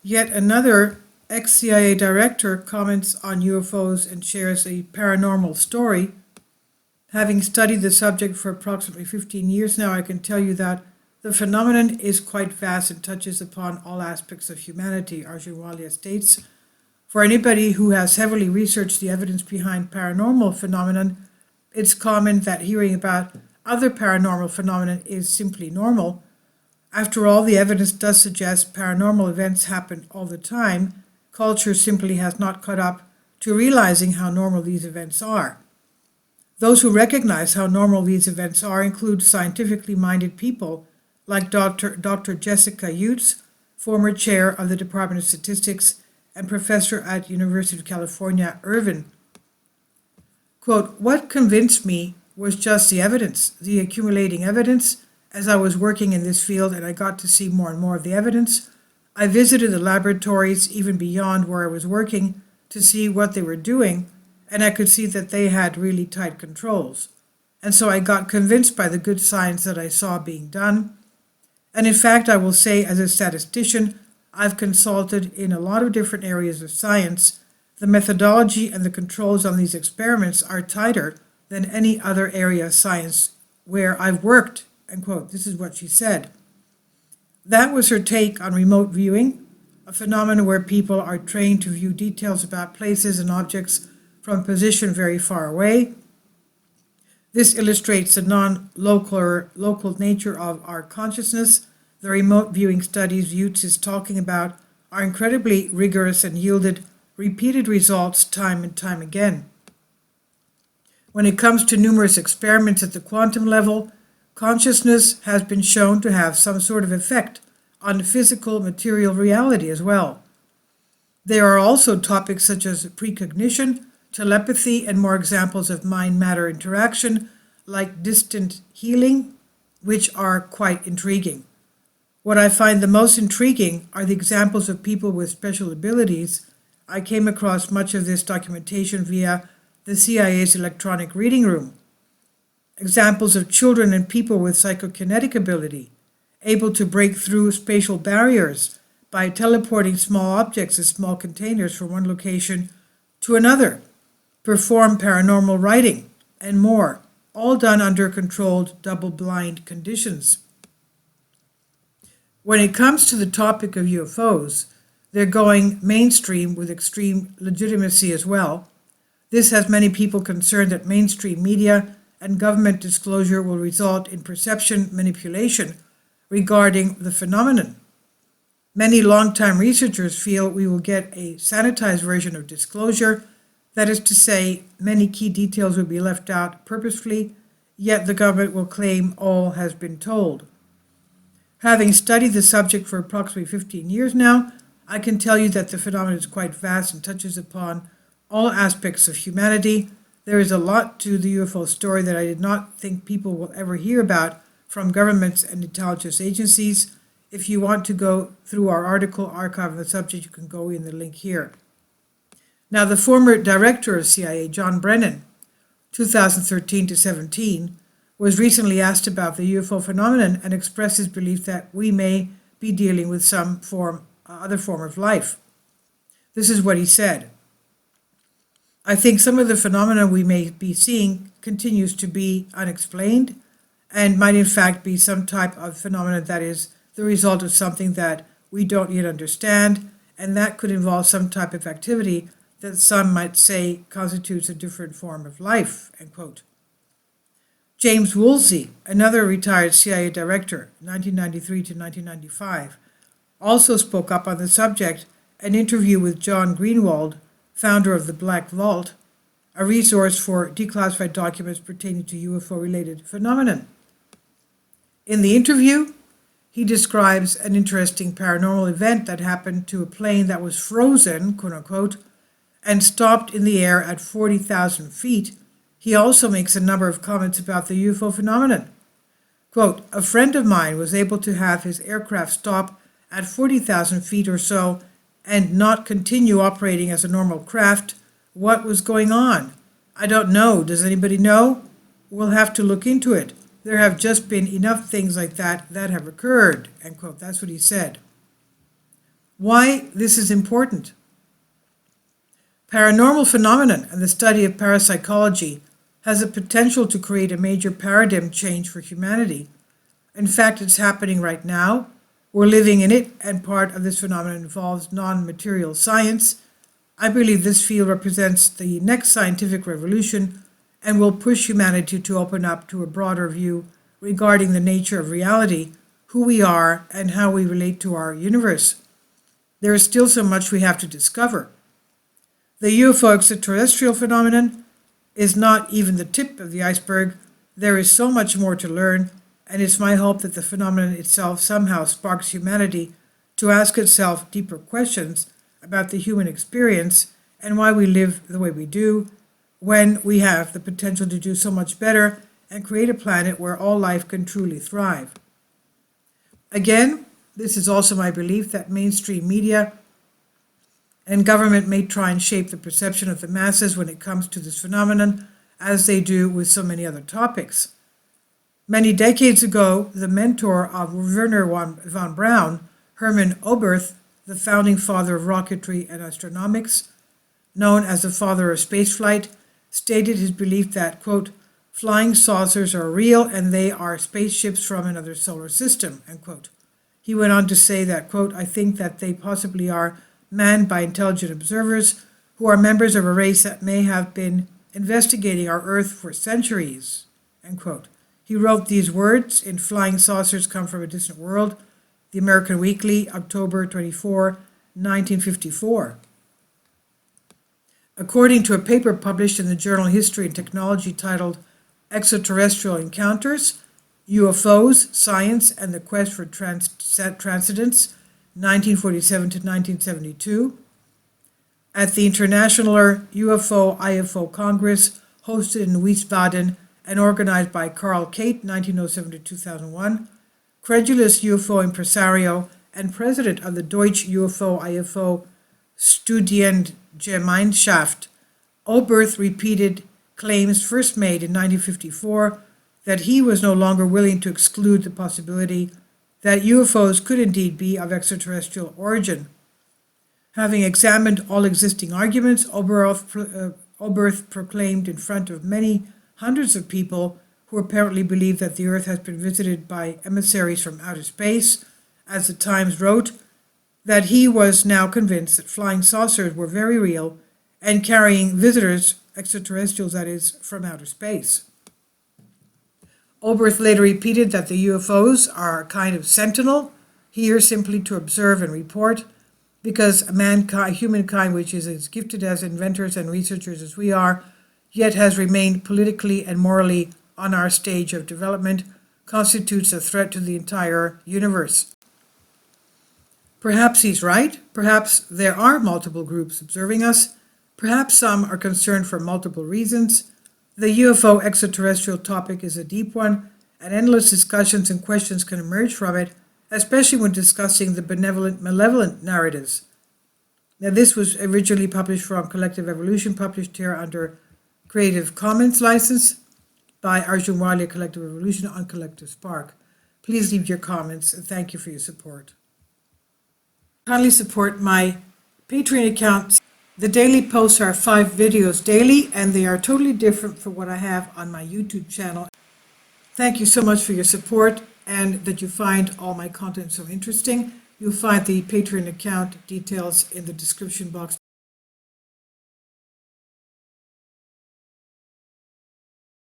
Yet another ex-CIA director comments on UFOs and shares a paranormal story. Having studied the subject for approximately 15 years now, I can tell you that the phenomenon is quite vast and touches upon all aspects of humanity, Arjunwala states. For anybody who has heavily researched the evidence behind paranormal phenomenon, it's common that hearing about other paranormal phenomenon is simply normal. After all, the evidence does suggest paranormal events happen all the time. Culture simply has not caught up to realizing how normal these events are. Those who recognize how normal these events are include scientifically minded people like Dr. Jessica Utz, former chair of the Department of Statistics and professor at University of California, Irvine. Quote, "What convinced me was just the evidence, the accumulating evidence. As I was working in this field and I got to see more and more of the evidence, I visited the laboratories even beyond where I was working to see what they were doing, and I could see that they had really tight controls. And so I got convinced by the good science that I saw being done. And in fact, I will say, as a statistician, I've consulted in a lot of different areas of science. The methodology and the controls on these experiments are tighter than any other area of science where I've worked," end quote. This is what she said. That was her take on remote viewing, a phenomenon where people are trained to view details about places and objects from a position very far away. This illustrates the non-local or local nature of our consciousness. The remote viewing studies Utz is talking about are incredibly rigorous and yielded repeated results time and time again. When it comes to numerous experiments at the quantum level, consciousness has been shown to have some sort of effect on physical material reality as well. There are also topics such as precognition, telepathy, and more examples of mind-matter interaction, like distant healing, which are quite intriguing. What I find the most intriguing are the examples of people with special abilities. I came across much of this documentation via the CIA's electronic reading room. Examples of children and people with psychokinetic ability, able to break through spatial barriers by teleporting small objects in small containers from one location to another, perform paranormal writing, and more, all done under controlled double-blind conditions. When it comes to the topic of UFOs, they're going mainstream with extreme legitimacy as well. This has many people concerned that mainstream media and government disclosure will result in perception manipulation regarding the phenomenon. Many long-time researchers feel we will get a sanitized version of disclosure. That is to say, many key details will be left out purposefully, yet the government will claim all has been told. Having studied the subject for approximately 15 years now, I can tell you that the phenomenon is quite vast and touches upon all aspects of humanity. There is a lot to the UFO story that I did not think people will ever hear about from governments and intelligence agencies. If you want to go through our article archive on the subject, you can go in the link here. Now, the former director of CIA, John Brennan, 2013 to 17, was recently asked about the UFO phenomenon and expressed his belief that we may be dealing with some other form of life. This is what he said. "I think some of the phenomena we may be seeing continues to be unexplained and might in fact be some type of phenomenon that is the result of something that we don't yet understand, and that could involve some type of activity that some might say constitutes a different form of life," end quote. James Woolsey, another retired CIA director, 1993 to 1995, also spoke up on the subject. An interview with John Greenwald, founder of the Black Vault, a resource for declassified documents pertaining to UFO-related phenomenon. In the interview, he describes an interesting paranormal event that happened to a plane that was frozen, quote unquote, and stopped in the air at 40,000 feet. He also makes a number of comments about the UFO phenomenon. Quote, "A friend of mine was able to have his aircraft stop at 40,000 feet or so and not continue operating as a normal craft. What was going on? I don't know. Does anybody know? We'll have to look into it. There have just been enough things like that have occurred," end quote. That's what he said. Why this is important. Paranormal phenomenon and the study of parapsychology has the potential to create a major paradigm change for humanity. In fact, it's happening right now. We're living in it, and part of this phenomenon involves non-material science. I believe this field represents the next scientific revolution and will push humanity to open up to a broader view regarding the nature of reality, who we are, and how we relate to our universe. There is still so much we have to discover. The UFO extraterrestrial phenomenon is not even the tip of the iceberg. There is so much more to learn, and it's my hope that the phenomenon itself somehow sparks humanity to ask itself deeper questions about the human experience and why we live the way we do, when we have the potential to do so much better and create a planet where all life can truly thrive. Again, this is also my belief that mainstream media and government may try and shape the perception of the masses when it comes to this phenomenon, as they do with so many other topics. Many decades ago, the mentor of Wernher von Braun, Hermann Oberth, the founding father of rocketry and astronomics, known as the father of spaceflight, stated his belief that, quote, flying saucers are real and they are spaceships from another solar system, end quote. He went on to say that, quote, I think that they possibly are manned by intelligent observers who are members of a race that may have been investigating our Earth for centuries, end quote. He wrote these words in Flying Saucers Come from a Distant World, the American Weekly, October 24, 1954. According to a paper published in the journal History and Technology titled Extraterrestrial Encounters, UFOs, Science, and the Quest for Transcendence, 1947 to 1972, at the International UFO-IFO Congress hosted in Wiesbaden and organized by Carl Kate, 1907 to 2001, credulous UFO impresario and president of the Deutsche UFO-IFO Studiengemeinschaft, Oberth repeated claims first made in 1954 that he was no longer willing to exclude the possibility that UFOs could indeed be of extraterrestrial origin. Having examined all existing arguments, Oberth proclaimed in front of many hundreds of people who apparently believe that the Earth has been visited by emissaries from outer space, as the Times wrote, that he was now convinced that flying saucers were very real and carrying visitors, extraterrestrials that is, from outer space. Oberth later repeated that the UFOs are a kind of sentinel, here simply to observe and report, because humankind, which is as gifted as inventors and researchers as we are, yet has remained politically and morally on our stage of development, constitutes a threat to the entire universe. Perhaps he's right. Perhaps there are multiple groups observing us. Perhaps some are concerned for multiple reasons. The UFO extraterrestrial topic is a deep one, and endless discussions and questions can emerge from it, especially when discussing the malevolent narratives. Now, this was originally published from Collective Evolution, published here under Creative Commons license by Arjun Walia Collective Evolution on Collective Spark. Please leave your comments, and thank you for your support. Kindly support my Patreon account. The daily posts are 5 videos daily, and they are totally different from what I have on my YouTube channel. Thank you so much for your support and that you find all my content so interesting. You'll find the Patreon account details in the description box